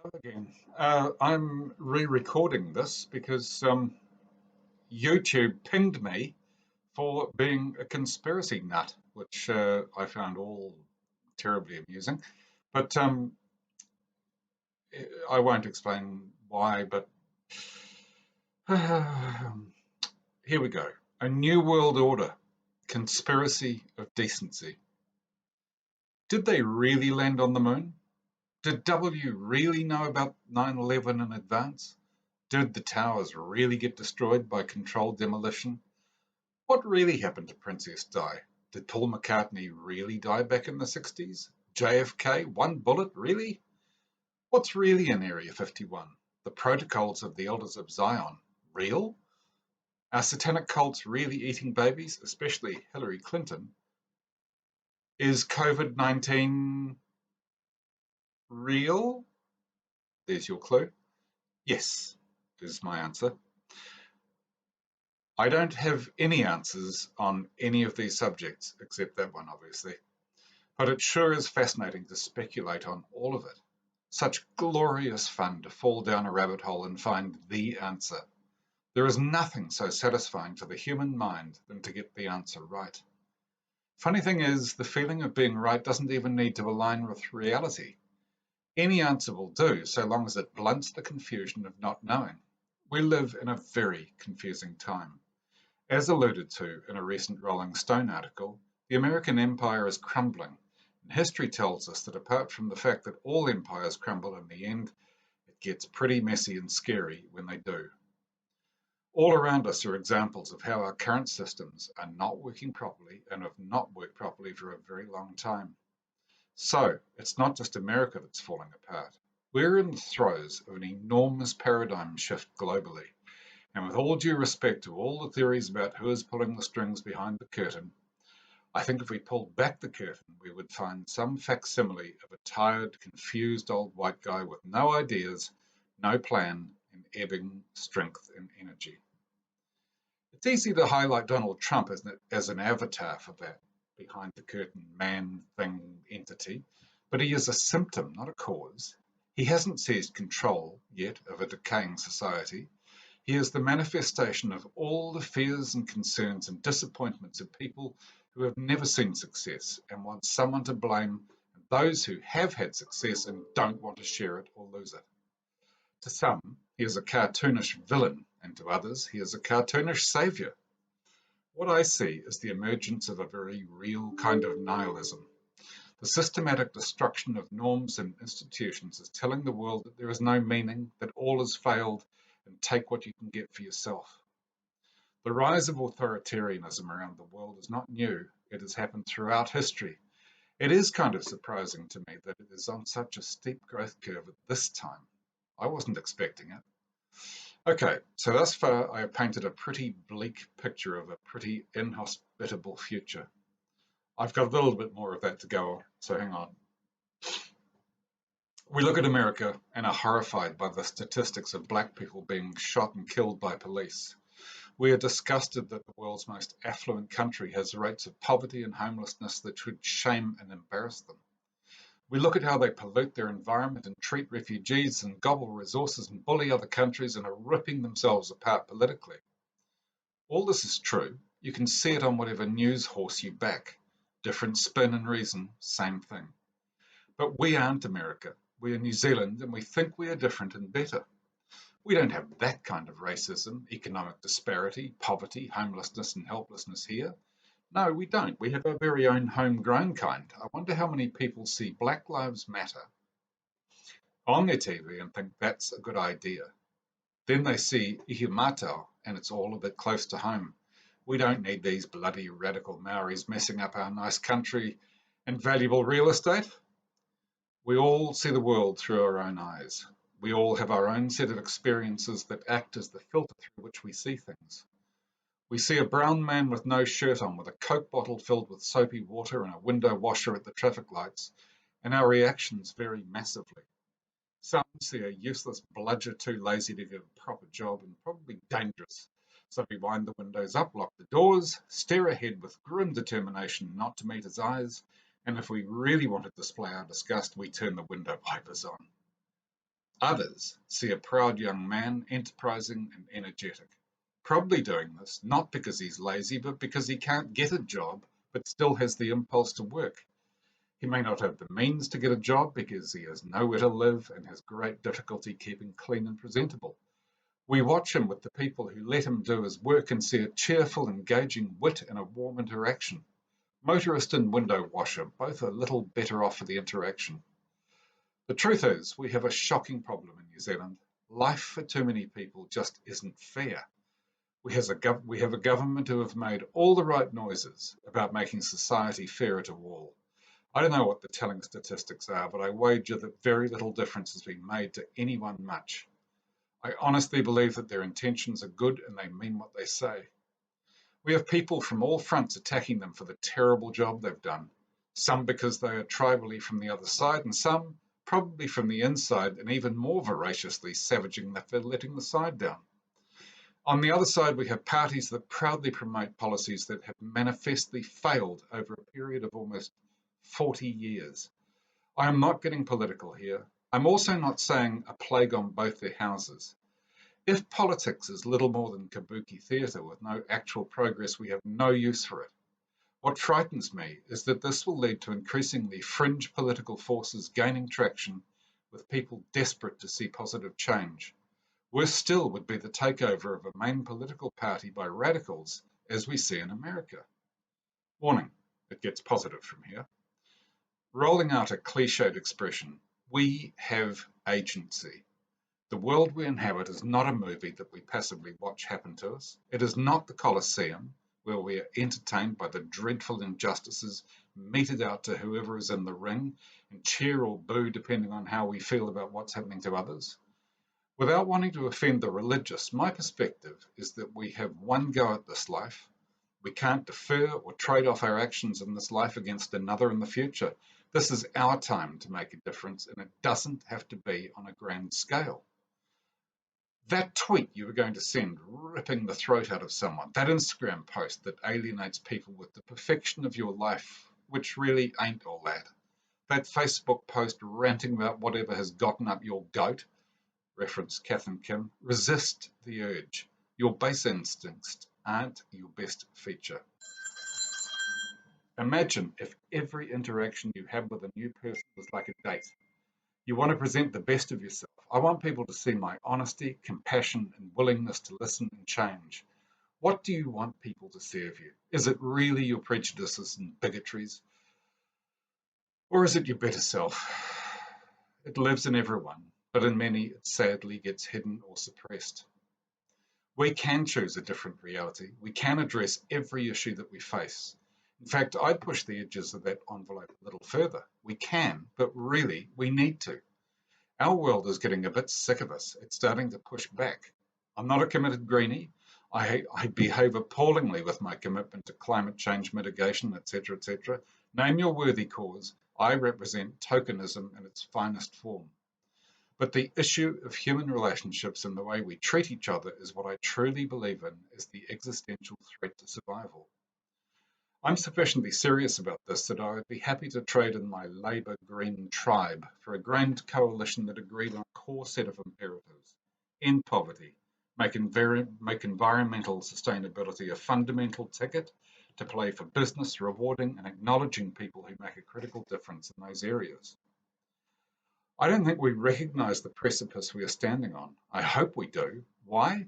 Hello again. I'm re-recording this because YouTube pinged me for being a conspiracy nut, which I found all terribly amusing. But I won't explain why, but here we go. A new world order, conspiracy of decency. Did they really land on the moon? Did W really know about 9/11 in advance? Did the towers really get destroyed by controlled demolition? What really happened to Princess Di? Did Paul McCartney really die back in the 60s? JFK, one bullet, really? What's really in Area 51? The protocols of the Elders of Zion, real? Are satanic cults really eating babies, especially Hillary Clinton? Is COVID 19 real? There's your clue. Yes, is my answer. I don't have any answers on any of these subjects, except that one, obviously. But it sure is fascinating to speculate on all of it. Such glorious fun to fall down a rabbit hole and find the answer. There is nothing so satisfying to the human mind than to get the answer right. Funny thing is, the feeling of being right doesn't even need to align with reality. Any answer will do, so long as it blunts the confusion of not knowing. We live in a very confusing time. As alluded to in a recent Rolling Stone article, the American empire is crumbling, and history tells us that apart from the fact that all empires crumble in the end, it gets pretty messy and scary when they do. All around us are examples of how our current systems are not working properly and have not worked properly for a very long time. So, it's not just America that's falling apart. We're in the throes of an enormous paradigm shift globally. And with all due respect to all the theories about who is pulling the strings behind the curtain, I think if we pulled back the curtain, we would find some facsimile of a tired, confused old white guy with no ideas, no plan, and ebbing strength and energy. It's easy to highlight Donald Trump as an avatar for that behind the curtain man, thing, entity, but he is a symptom, not a cause. He hasn't seized control yet of a decaying society. He is the manifestation of all the fears and concerns and disappointments of people who have never seen success and want someone to blame, and those who have had success and don't want to share it or lose it. To some, he is a cartoonish villain, and to others, he is a cartoonish savior. What I see is the emergence of a very real kind of nihilism. The systematic destruction of norms and institutions is telling the world that there is no meaning, that all has failed, and take what you can get for yourself. The rise of authoritarianism around the world is not new. It has happened throughout history. It is kind of surprising to me that it is on such a steep growth curve at this time. I wasn't expecting it. Okay, so thus far I have painted a pretty bleak picture of a pretty inhospitable future. I've got a little bit more of that to go on, so hang on. We look at America and are horrified by the statistics of black people being shot and killed by police. We are disgusted that the world's most affluent country has rates of poverty and homelessness that should shame and embarrass them. We look at how they pollute their environment and treat refugees and gobble resources and bully other countries and are ripping themselves apart politically. All this is true. You can see it on whatever news horse you back. Different spin and reason, same thing. But we aren't America. We are New Zealand and we think we are different and better. We don't have that kind of racism, economic disparity, poverty, homelessness, and helplessness here. No, we don't. We have our very own homegrown kind. I wonder how many people see Black Lives Matter on their TV and think that's a good idea. Then they see Ihumātao and it's all a bit close to home. We don't need these bloody radical Maoris messing up our nice country and valuable real estate. We all see the world through our own eyes. We all have our own set of experiences that act as the filter through which we see things. We see a brown man with no shirt on, with a Coke bottle filled with soapy water and a window washer at the traffic lights, and our reactions vary massively. Some see a useless bludger too lazy to get a proper job and probably dangerous. So we wind the windows up, lock the doors, stare ahead with grim determination not to meet his eyes, and if we really want to display our disgust, we turn the window wipers on. Others see a proud young man, enterprising and energetic, probably doing this not because he's lazy, but because he can't get a job, but still has the impulse to work. He may not have the means to get a job because he has nowhere to live and has great difficulty keeping clean and presentable. We watch him with the people who let him do his work and see a cheerful, engaging wit and a warm interaction. Motorist and window washer, both a little better off for the interaction. The truth is, we have a shocking problem in New Zealand. Life for too many people just isn't fair. We have a government who have made all the right noises about making society fairer to all. I don't know what the telling statistics are, but I wager that very little difference has been made to anyone much. I honestly believe that their intentions are good and they mean what they say. We have people from all fronts attacking them for the terrible job they've done, some because they are tribally from the other side, and some probably from the inside and even more voraciously savaging them for letting the side down. On the other side, we have parties that proudly promote policies that have manifestly failed over a period of almost 40 years. I am not getting political here. I'm also not saying a plague on both their houses. If politics is little more than kabuki theatre with no actual progress, we have no use for it. What frightens me is that this will lead to increasingly fringe political forces gaining traction with people desperate to see positive change. Worse still would be the takeover of a main political party by radicals, as we see in America. Warning, it gets positive from here. Rolling out a cliched expression, we have agency. The world we inhabit is not a movie that we passively watch happen to us. It is not the Colosseum, where we are entertained by the dreadful injustices meted out to whoever is in the ring and cheer or boo depending on how we feel about what's happening to others. Without wanting to offend the religious, my perspective is that we have one go at this life. We can't defer or trade off our actions in this life against another in the future. This is our time to make a difference, and it doesn't have to be on a grand scale. That tweet you were going to send ripping the throat out of someone, that Instagram post that alienates people with the perfection of your life, which really ain't all that Facebook post ranting about whatever has gotten up your goat, reference Kath and Kim, resist the urge. Your base instincts aren't your best feature. Imagine if every interaction you have with a new person was like a date. You want to present the best of yourself. I want people to see my honesty, compassion, and willingness to listen and change. What do you want people to see of you? Is it really your prejudices and bigotries? Or is it your better self? It lives in everyone, but in many it sadly gets hidden or suppressed. We can choose a different reality. We can address every issue that we face. In fact, I'd push the edges of that envelope a little further. We can, but really, we need to. Our world is getting a bit sick of us. It's starting to push back. I'm not a committed greenie. I behave appallingly with my commitment to climate change mitigation, etc., etc. Name your worthy cause. I represent tokenism in its finest form. But the issue of human relationships and the way we treat each other is what I truly believe in as the existential threat to survival. I'm sufficiently serious about this that I would be happy to trade in my Labour Green tribe for a grand coalition that agreed on a core set of imperatives: end poverty, make environmental sustainability a fundamental ticket to play for business, rewarding and acknowledging people who make a critical difference in those areas. I don't think we recognise the precipice we are standing on. I hope we do. Why?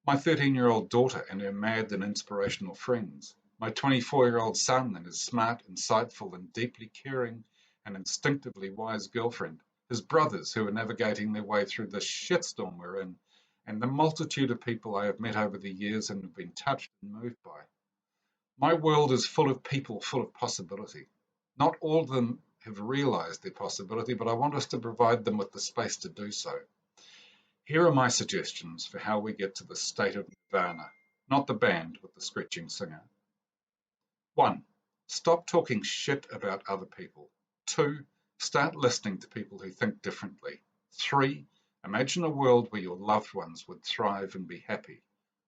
My 13-year-old daughter and her mad and inspirational friends. My 24-year-old son and his smart, insightful, and deeply caring and instinctively wise girlfriend. His brothers who are navigating their way through the shitstorm we're in, and the multitude of people I have met over the years and have been touched and moved by. My world is full of people, full of possibility. Not all of them have realized their possibility, but I want us to provide them with the space to do so. Here are my suggestions for how we get to the state of nirvana, not the band with the screeching singer. 1. Stop talking shit about other people. 2. Start listening to people who think differently. 3. Imagine a world where your loved ones would thrive and be happy.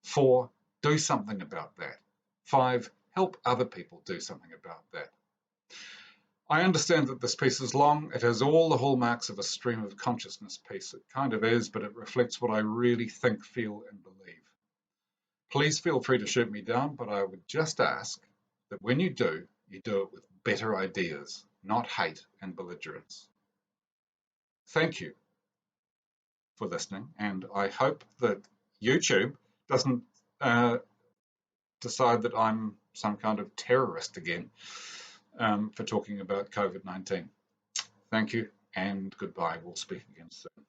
4. Do something about that. 5. Help other people do something about that. I understand that this piece is long. It has all the hallmarks of a stream of consciousness piece. It kind of is, but it reflects what I really think, feel, and believe. Please feel free to shoot me down, but I would just ask that when you do it with better ideas, not hate and belligerence. Thank you for listening, and I hope that YouTube doesn't uh, decide that I'm some kind of terrorist again for talking about COVID-19. Thank you and goodbye. We'll speak again soon.